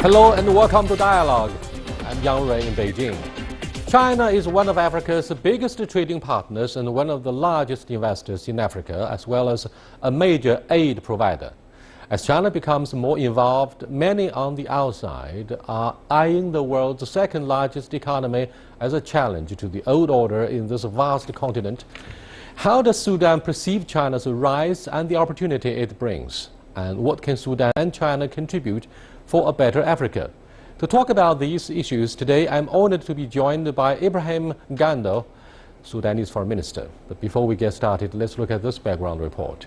Hello and welcome to Dialogue. I'm Yang Rui in Beijing. China is one of Africa's biggest trading partners and one of the largest investors in Africa, as well as a major aid provider. As China becomes more involved, many on the outside are eyeing the world's second largest economy as a challenge to the old order in this vast continent. How does Sudan perceive China's rise and the opportunity it brings? And what can Sudan and China contribute for a better Africa? To talk about these issues today, I'm honored to be joined by Ibrahim Gando, Sudanese Foreign Minister. But before we get started, let's look at this background report.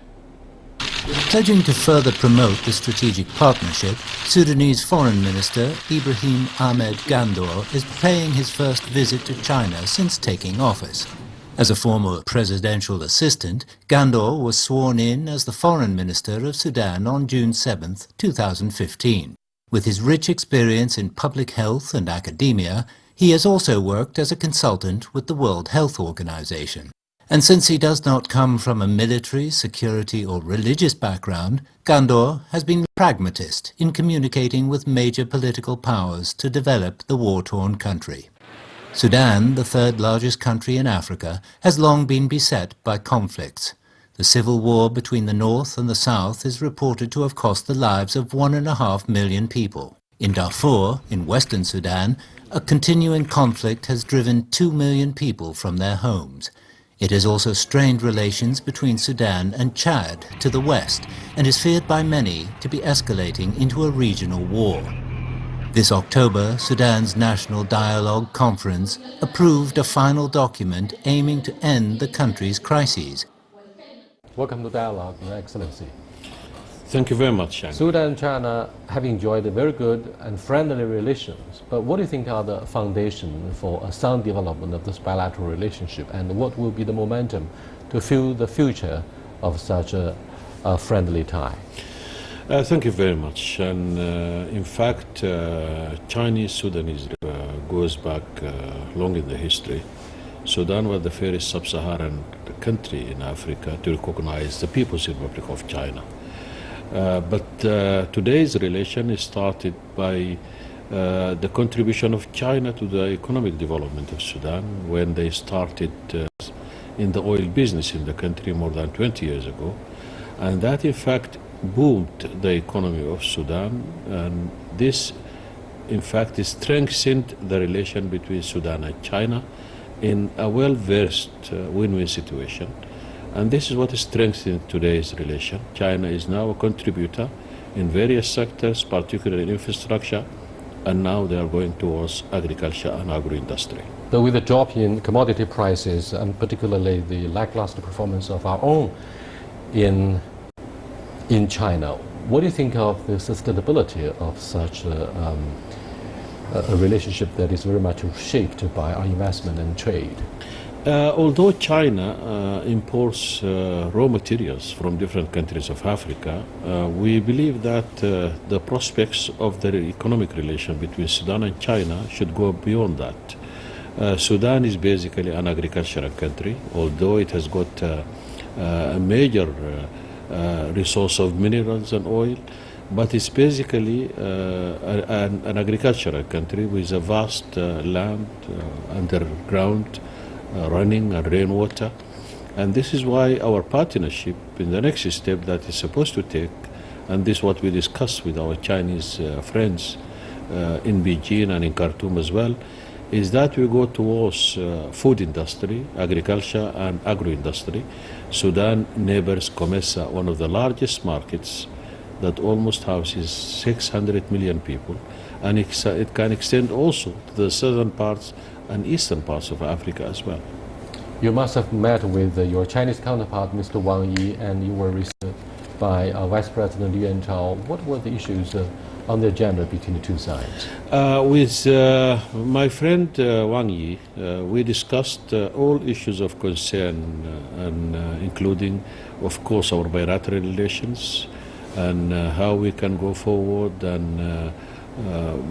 Pledging to further promote the strategic partnership, Sudanese Foreign Minister Ibrahim Ahmed Gandor is paying his first visit to China since taking office. As a former presidential assistant, Gandor was sworn in as the Foreign Minister of Sudan on June 7, 2015. With his rich experience in public health and academia, he has also worked as a consultant with the World Health Organization. And since he does not come from a military, security or religious background, Gandor has been a pragmatist in communicating with major political powers to develop the war-torn country. Sudan, the third largest country in Africa, has long been beset by conflicts. The civil war between the north and the south is reported to have cost the lives of 1.5 million people. In Darfur, in western Sudan, a continuing conflict has driven 2 million people from their homes. It has also strained relations between Sudan and Chad to the west and is feared by many to be escalating into a regional war. This October, Sudan's National Dialogue Conference approved a final document aiming to end the country's crises. Welcome to Dialogue, Your Excellency. Thank you very much, Yang. Sudan and China have enjoyed very good and friendly relations, but what do you think are the foundation for a sound development of this bilateral relationship, and what will be the momentum to fuel the future of such a friendly tie? Thank you very much. And in fact, Chinese-Sudanese goes back long in the history. Sudan was the first sub-Saharan country in Africa to recognize the People's Republic of China. But today's relation is started by the contribution of China to the economic development of Sudan when they started in the oil business in the country more than 20 years ago. And that, in fact, boomed the economy of Sudan, and this, in fact, strengthened the relation between Sudan and China in a well-versed win-win situation. And this is what is strengthening today's relation. China is now a contributor in various sectors, particularly in infrastructure, and now they are going towards agriculture and agro-industry. But with the drop in commodity prices, and particularly the lackluster performance of our own in China, what do you think of the sustainability of such a relationship that is very much shaped by our investment and trade? Although China imports raw materials from different countries of Africa, we believe that the prospects of the economic relation between Sudan and China should go beyond that. Sudan is basically an agricultural country, although it has got a major resource of minerals and oil, but it's basically an agricultural country with a vast land underground, running and rainwater. And this is why our partnership in the next step that is supposed to take, and this is what we discuss with our Chinese friends in Beijing and in Khartoum as well, is that we go towards food industry, agriculture and agro-industry. Sudan neighbors COMESA, one of the largest markets that almost houses 600 million people, and it can extend also to the southern parts and eastern parts of Africa as well. You must have met with your Chinese counterpart, Mr. Wang Yi, and you were received by Vice President Liu Chao. What were the issues on the agenda between the two sides? With my friend Wang Yi, we discussed all issues of concern, and including, of course, our bilateral relations and how we can go forward and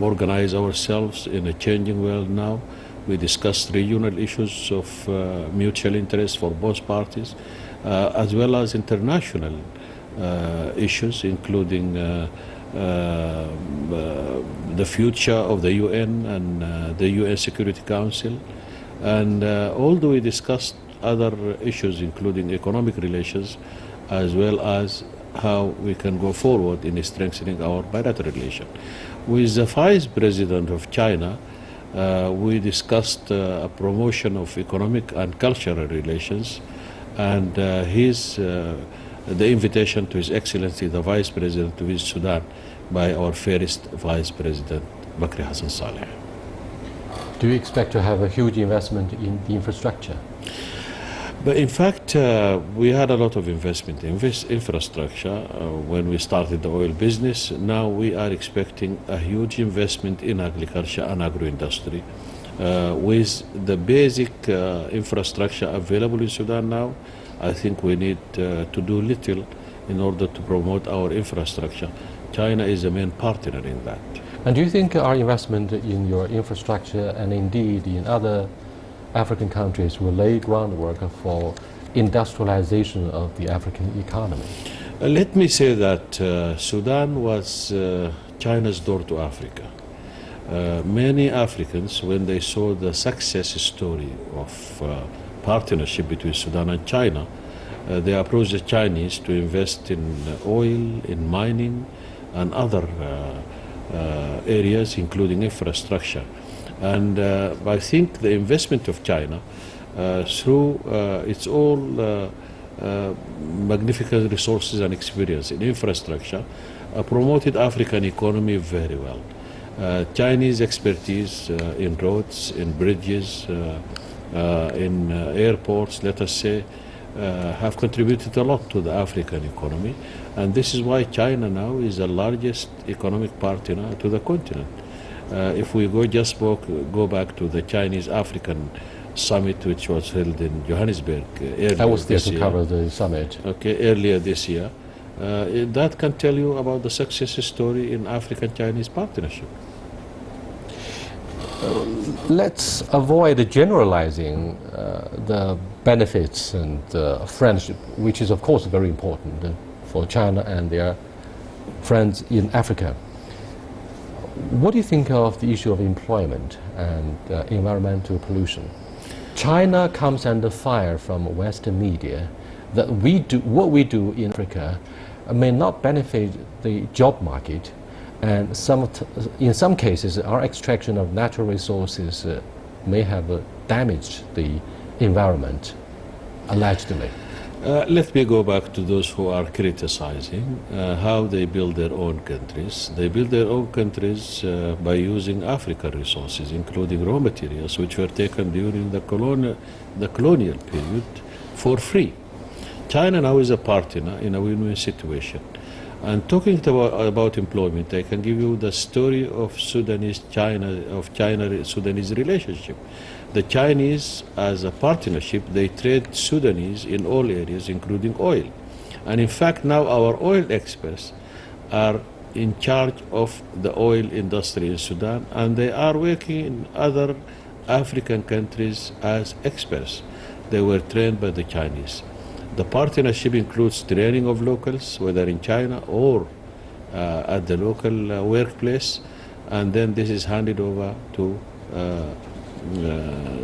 organize ourselves in a changing world now. We discussed regional issues of mutual interest for both parties, as well as international issues, including the future of the UN and the UN Security Council. And although we discussed other issues, including economic relations, as well as how we can go forward in strengthening our bilateral relation. With the Vice President of China, we discussed a promotion of economic and cultural relations, and the invitation to His Excellency the Vice President to visit Sudan by our first Vice President, Bakri Hassan Saleh. Do you expect to have a huge investment in the infrastructure? But in fact, we had a lot of investment in infrastructure when we started the oil business. Now we are expecting a huge investment in agriculture and agro-industry. With the basic infrastructure available in Sudan now, I think we need to do little in order to promote our infrastructure. China is the main partner in that. And do you think our investment in your infrastructure and indeed in other African countries will lay groundwork for industrialization of the African economy? Let me say that Sudan was China's door to Africa. Many Africans, when they saw the success story of partnership between Sudan and China, they approached the Chinese to invest in oil, in mining, and other areas, including infrastructure. And I think the investment of China through its own magnificent resources and experience in infrastructure promoted African economy very well. Chinese expertise in roads, in bridges, in airports, let us say, have contributed a lot to the African economy, and this is why China now is the largest economic partner to the continent. If we go back to the Chinese-African summit, which was held in Johannesburg earlier I was there this to year. cover the summit. Okay, earlier this year, that can tell you about the success story in African-Chinese partnership. Let's avoid generalizing the benefits and friendship, which is of course very important for China and their friends in Africa. What do you think of the issue of employment and environmental pollution? China comes under fire from Western media that what we do in Africa may not benefit the job market, and in some cases our extraction of natural resources may have damaged the environment, allegedly. Let me go back to those who are criticizing how they build their own countries. They build their own countries by using African resources, including raw materials, which were taken during the colonial period for free. China now is a partner in a win-win situation. And talking about employment, I can give you the story of Sudanese relationship. The Chinese, as a partnership, they trade Sudanese in all areas, including oil. And in fact, now our oil experts are in charge of the oil industry in Sudan, and they are working in other African countries as experts. They were trained by the Chinese. The partnership includes training of locals, whether in China or at the local workplace, and then this is handed over to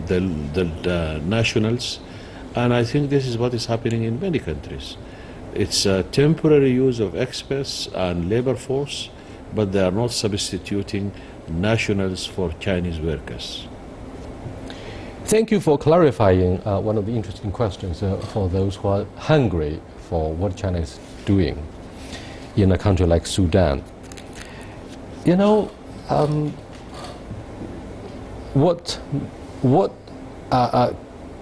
the nationals. And I think this is what is happening in many countries. It's a temporary use of experts and labor force, but they are not substituting nationals for Chinese workers. Thank you for clarifying one of the interesting questions for those who are hungry for what China is doing in a country like Sudan. You know, what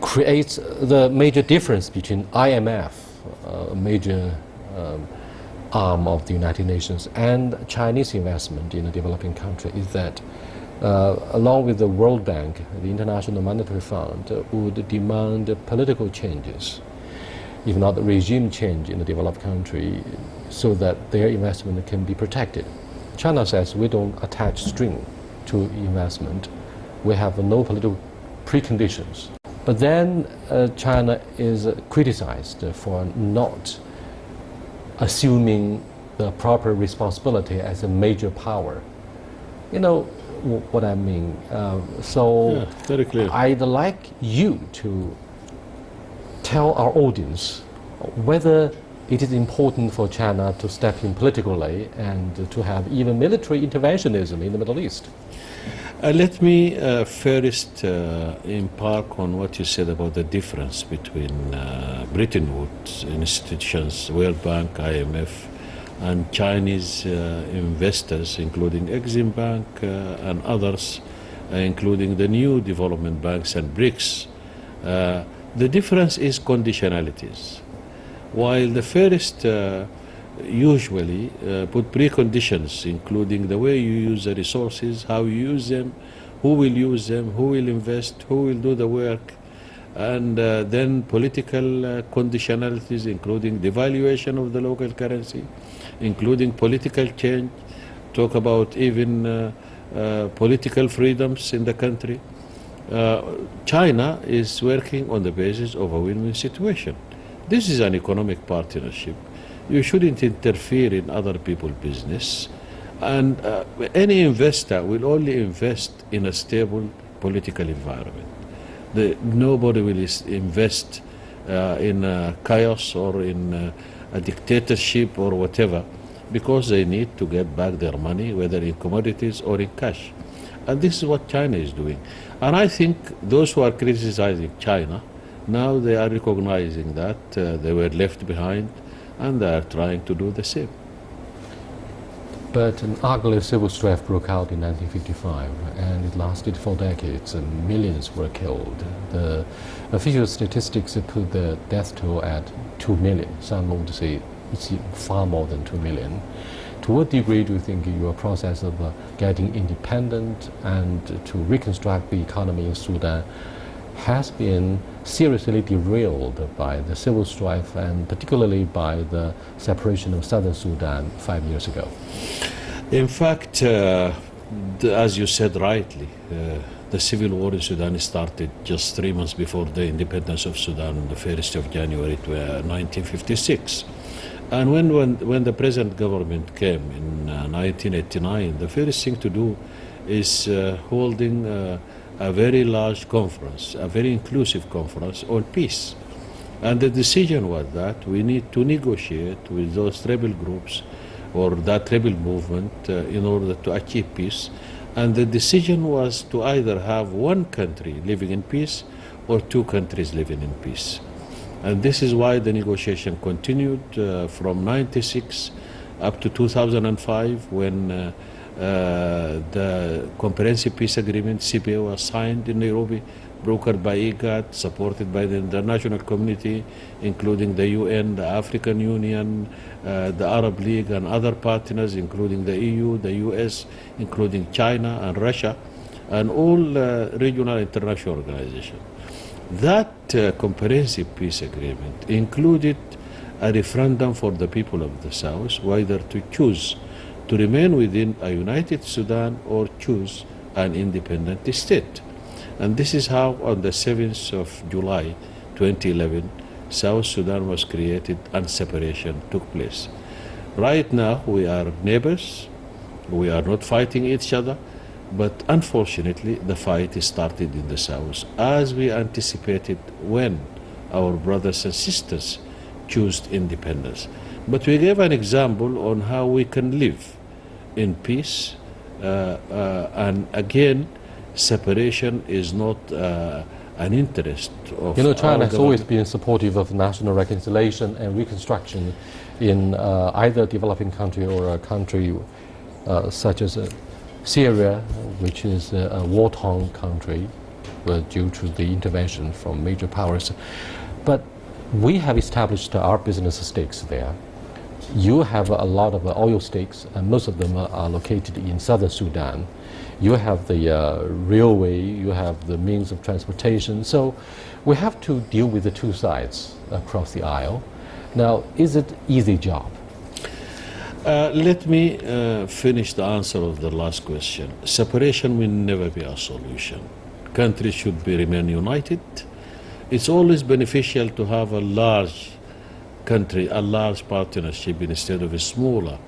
creates the major difference between IMF, a major arm of the United Nations, and Chinese investment in a developing country is that along with the World Bank, the International Monetary Fund would demand political changes, if not regime change in the developed country, so that their investment can be protected. China says we don't attach string to investment. We have no political preconditions. But then China is criticized for not assuming the proper responsibility as a major power. You know what I mean. So Yeah, very clear. I'd like you to tell our audience whether it is important for China to step in politically and to have even military interventionism in the Middle East. Let me first embark on what you said about the difference between Bretton Woods institutions, World Bank, IMF, and Chinese investors, including Exim Bank and others, including the new development banks and BRICS. The difference is conditionalities. While the first usually put preconditions, including the way you use the resources, how you use them, who will use them, who will invest, who will do the work, and then political conditionalities, including devaluation of the local currency, including political change, talk about even political freedoms in the country. China is working on the basis of a win-win situation. This is an economic partnership. You shouldn't interfere in other people's business. And any investor will only invest in a stable political environment. Nobody will invest in chaos or in a dictatorship or whatever, because they need to get back their money, whether in commodities or in cash. And this is what China is doing. And I think those who are criticizing China, now they are recognizing that they were left behind, and they are trying to do the same. But an ugly civil strife broke out in 1955, and it lasted for decades, and millions were killed. The official statistics put the death toll at 2 million. Some would say it's far more than 2 million. To what degree do you think your process of getting independent and to reconstruct the economy in Sudan has been seriously derailed by the civil strife, and particularly by the separation of Southern Sudan 5 years ago? In fact, as you said rightly, the civil war in Sudan started just 3 months before the independence of Sudan on the 1st of January 1956. And when the present government came in 1989, the first thing to do is holding a very large conference, a very inclusive conference on peace. And the decision was that we need to negotiate with those rebel groups or that rebel movement in order to achieve peace. And the decision was to either have one country living in peace or two countries living in peace. And this is why the negotiation continued from 96 up to 2005, when the Comprehensive Peace Agreement, CPA, was signed in Nairobi, brokered by IGAD, supported by the international community, including the UN, the African Union, the Arab League, and other partners, including the EU, the US, including China and Russia, and all regional international organizations. That comprehensive peace agreement included a referendum for the people of the South, whether to choose to remain within a united Sudan or choose an independent state. And this is how on the 7th of July 2011, South Sudan was created and separation took place. Right now we are neighbors, we are not fighting each other, but unfortunately the fight started in the south, as we anticipated when our brothers and sisters chose independence. But we gave an example on how we can live in peace, and again, separation is not an interest of You know, China our has always government. been supportive of national reconciliation and reconstruction in either developing country or a country such as Syria, which is a war-torn country due to the intervention from major powers. But we have established our business stakes there. You have a lot of oil stakes, and most of them are located in southern Sudan. You have the railway, you have the means of transportation. So we have to deal with the two sides across the aisle. Now, is it an easy job? Let me finish the answer of the last question. Separation will never be a solution. Countries should remain united. It's always beneficial to have a large country, a large partnership instead of a smaller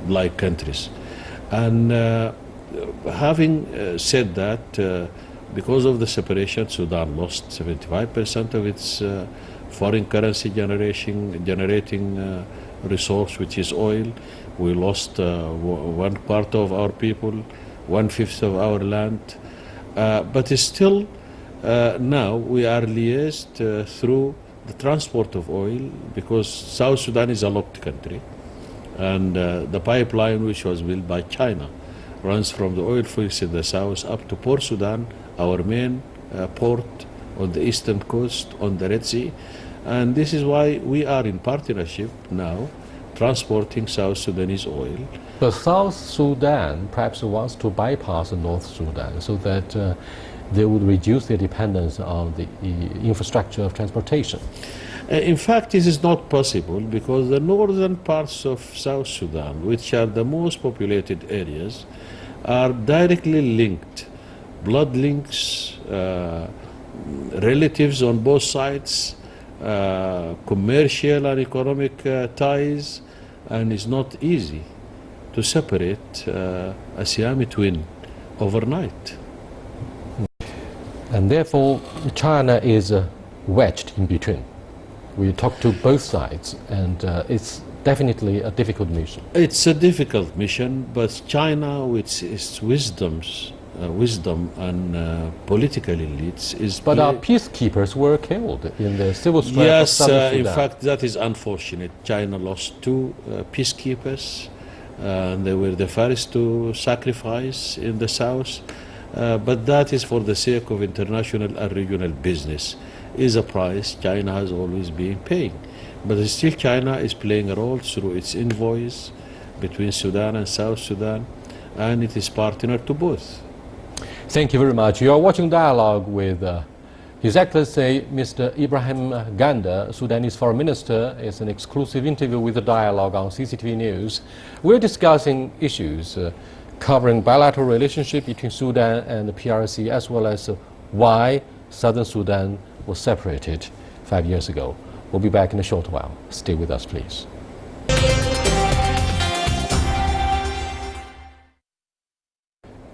like countries. And having said that, because of the separation, Sudan lost 75% of its foreign currency generating resource, which is oil. We lost one part of our people, 1/5 of our land. But still, now we are liaised through the transport of oil, because South Sudan is a locked country. And the pipeline, which was built by China, runs from the oil fields in the south up to Port Sudan, our main port on the eastern coast on the Red Sea. And this is why we are in partnership now, transporting South Sudanese oil. But South Sudan perhaps wants to bypass North Sudan so that they would reduce their dependence on the infrastructure of transportation. In fact, this is not possible, because the northern parts of South Sudan, which are the most populated areas, are directly linked. Blood links, relatives on both sides, commercial and economic ties, and it's not easy to separate a Siamese twin overnight. And therefore, China is wedged in between. We talk to both sides, and it's definitely a difficult mission. It's a difficult mission, but China, with its wisdom and political elites, is... But our peacekeepers were killed in the civil strife of Southern Sudan. Yes, in fact, that is unfortunate. China lost 2 peacekeepers, and they were the first to sacrifice in the south. But that is for the sake of international and regional business. Is a price China has always been paying. But still, China is playing a role through its envoys between Sudan and South Sudan, and it is partner to both. Thank you very much. You are watching Dialogue with His Excellency Mr. Ibrahim Ganda, Sudanese Foreign Minister. It's an exclusive interview with the Dialogue on CCTV News. We're discussing issues covering bilateral relationship between Sudan and the PRC, as well as why Southern Sudan was separated 5 years ago. We'll be back in a short while. Stay with us, please.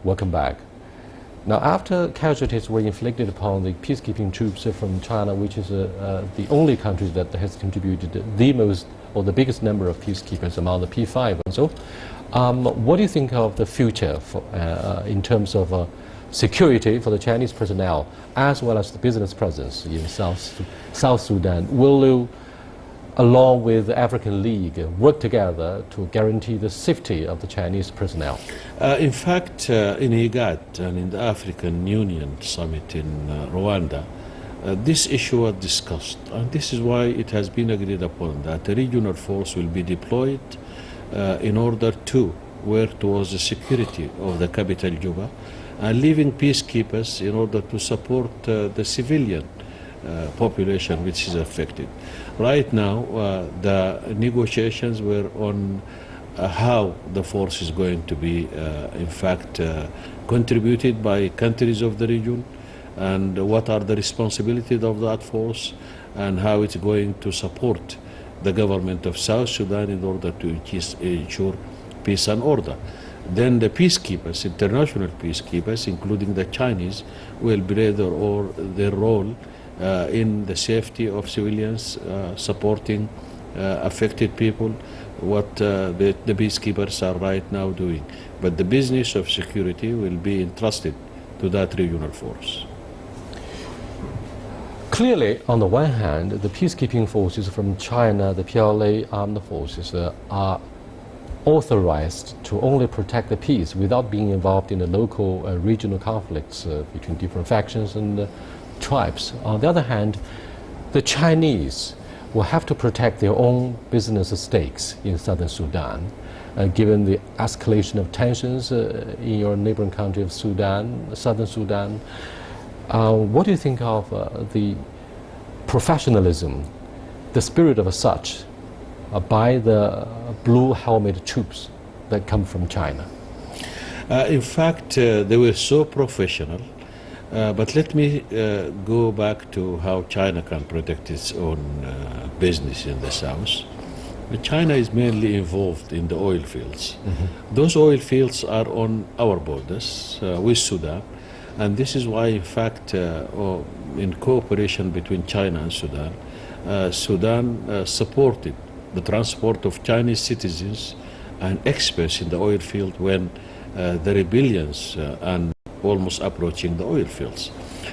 Welcome back. Now, after casualties were inflicted upon the peacekeeping troops from China, which is the only country that has contributed the most or the biggest number of peacekeepers among the P5 and so, what do you think of the future for, in terms of security for the Chinese personnel, as well as the business presence in South Sudan? Will you, along with the African League, work together to guarantee the safety of the Chinese personnel? In fact, in IGAD and in the African Union Summit in Rwanda, this issue was discussed, and this is why it has been agreed upon that a regional force will be deployed in order to work towards the security of the capital Juba, and leaving peacekeepers in order to support the civilian population which is affected. Right now, the negotiations were on how the force is going to be, in fact, contributed by countries of the region, and what are the responsibilities of that force, and how it's going to support the government of South Sudan in order to ensure peace and order. Then the peacekeepers, international peacekeepers, including the Chinese, will play their role in the safety of civilians, supporting affected people, what the peacekeepers are right now doing. But the business of security will be entrusted to that regional force. Clearly, on the one hand, the peacekeeping forces from China, the PLA armed forces, are authorized to only protect the peace without being involved in the local regional conflicts between different factions and tribes. On the other hand, the Chinese will have to protect their own business stakes in Southern Sudan, given the escalation of tensions in your neighboring country of Sudan, Southern Sudan. What do you think of the professionalism, the spirit of such, by the blue helmet troops that come from China? In fact, they were so professional. But let me go back to how China can protect its own business in the south. China is mainly involved in the oil fields. Those oil fields are on our borders with Sudan, and this is why, in fact, in cooperation between China and Sudan, Sudan supported the transport of Chinese citizens and experts in the oil field when the rebellions and almost approaching the oil fields.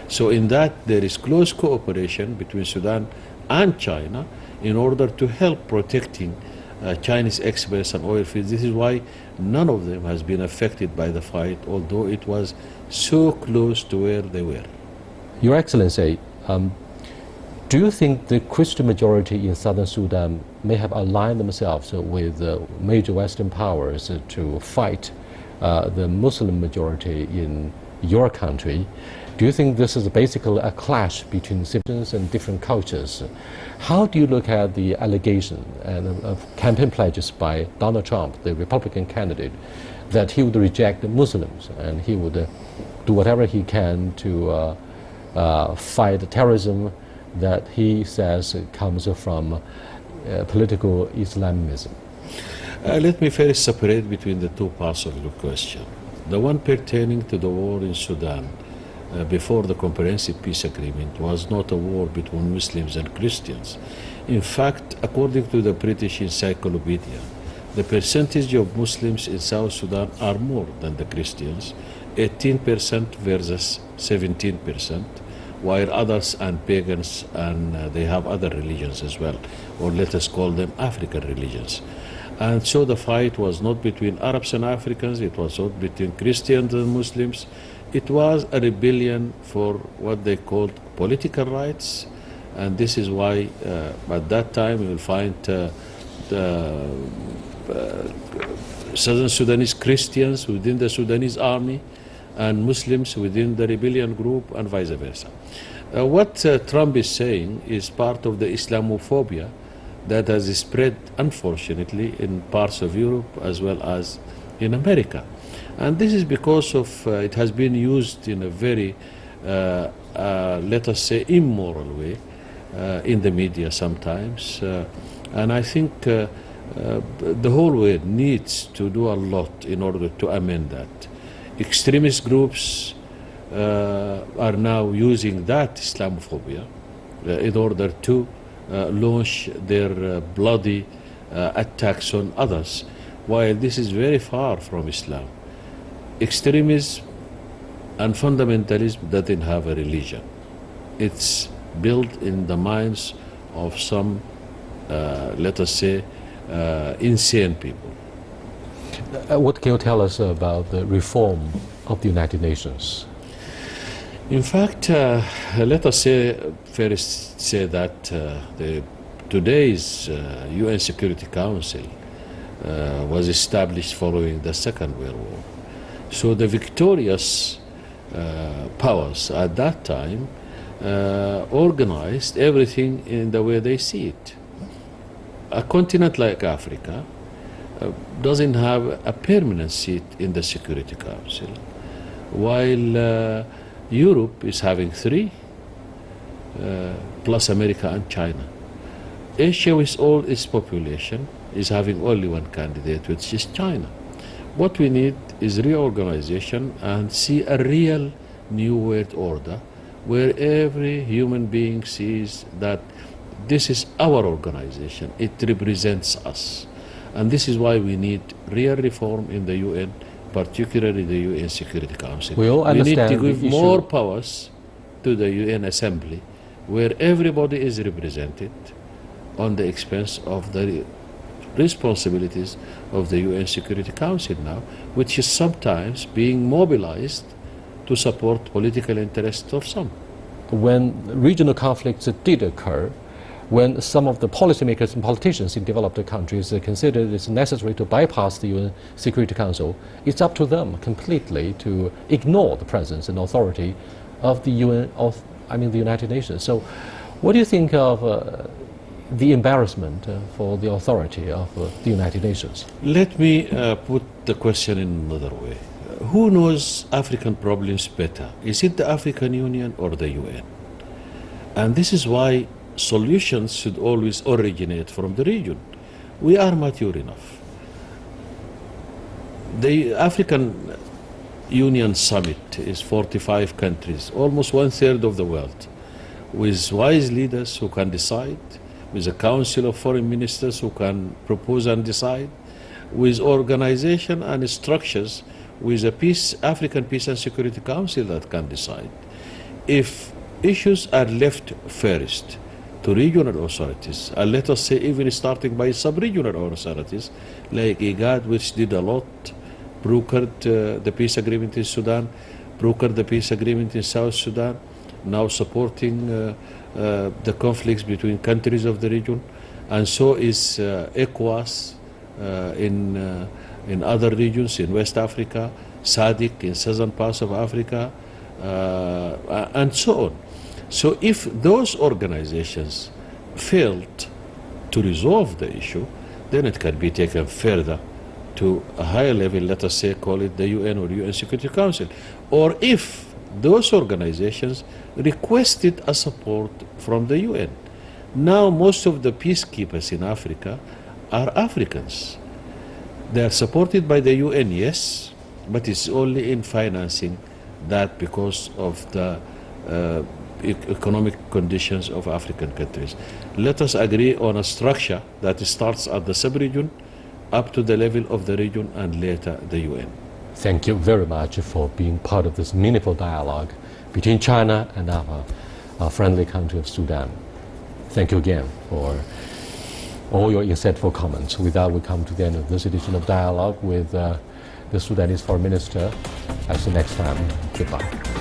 So in that, there is close cooperation between Sudan and China in order to help protecting Chinese experts and oil fields. This is why none of them has been affected by the fight, although it was so close to where they were. Your Excellency, do you think the Christian majority in southern Sudan may have aligned themselves with major Western powers to fight the Muslim majority in your country? Do you think this is basically a clash between citizens and different cultures? How do you look at the allegation and of campaign pledges by Donald Trump, the Republican candidate, that he would reject the Muslims and he would do whatever he can to fight terrorism that he says comes from political Islamism? Let me first separate between the two parts of your question. The one pertaining to the war in Sudan before the Comprehensive Peace Agreement was not a war between Muslims and Christians. In fact, according to the British Encyclopedia, the percentage of Muslims in South Sudan are more than the Christians, 18% versus 17%, while others and pagans and they have other religions as well, or let us call them African religions. And so the fight was not between Arabs and Africans, it was not between Christians and Muslims. It was a rebellion for what they called political rights, and this is why at that time you will find the Southern Sudanese Christians within the Sudanese army and Muslims within the rebellion group and vice versa. What Trump is saying is part of the Islamophobia that has spread, unfortunately, in parts of Europe as well as in America. And this is because of it has been used in a very, let us say, immoral way in the media sometimes. And I think the whole world needs to do a lot in order to amend that. Extremist groups are now using that Islamophobia in order to launch their bloody attacks on others, while this is very far from Islam. Extremism and fundamentalism doesn't have a religion. It's built in the minds of some, let us say, insane people. What can you tell us about the reform of the United Nations? In fact, let us first say that today's UN Security Council was established following the Second World War. So the victorious powers at that time organized everything in the way they see it. A continent like Africa doesn't have a permanent seat in the Security Council, while Europe is having 3, plus America and China. Asia, with all its population, is having only one candidate, which is China. What we need is reorganization and see a real new world order where every human being sees that this is our organization, it represents us. And this is why we need real reform in the UN, particularly the UN Security Council. We need to give more powers to the UN Assembly, where everybody is represented on the expense of the responsibilities of the UN Security Council now, which is sometimes being mobilized to support political interests of some. When regional conflicts did occur, when some of the policymakers and politicians in developed countries considered it's necessary to bypass the UN Security Council, it's up to them completely to ignore the presence and authority of the the United Nations. So what do you think of the embarrassment for the authority of the United Nations? Let me put the question in another way. Who knows African problems better? Is it the African Union or the UN? And this is why solutions should always originate from the region. we are mature enough. The African Union Summit is 45 countries, almost 1/3 of the world, with wise leaders who can decide, with a council of foreign ministers who can propose and decide, with organization and structures, with a African Peace and Security Council that can decide. If issues are left first to regional authorities, and let us say even starting by sub-regional authorities, like IGAD, which did a lot, brokered the peace agreement in Sudan, brokered the peace agreement in South Sudan, now supporting the conflicts between countries of the region, and so is ECOWAS in other regions, in West Africa, SADC in southern parts of Africa, and so on. So if those organizations failed to resolve the issue, then it can be taken further to a higher level, let us say, call it the UN or UN Security Council. Or if those organizations requested a support from the UN. Now most of the peacekeepers in Africa are Africans. They are supported by the UN, yes, but it's only in financing that because of the economic conditions of African countries. Let us agree on a structure that starts at the sub-region up to the level of the region and later the UN. Thank you very much for being part of this meaningful dialogue between China and our friendly country of Sudan. Thank you again for all your insightful comments. With that, we come to the end of this edition of Dialogue with the Sudanese Foreign Minister. I'll see you next time. Goodbye.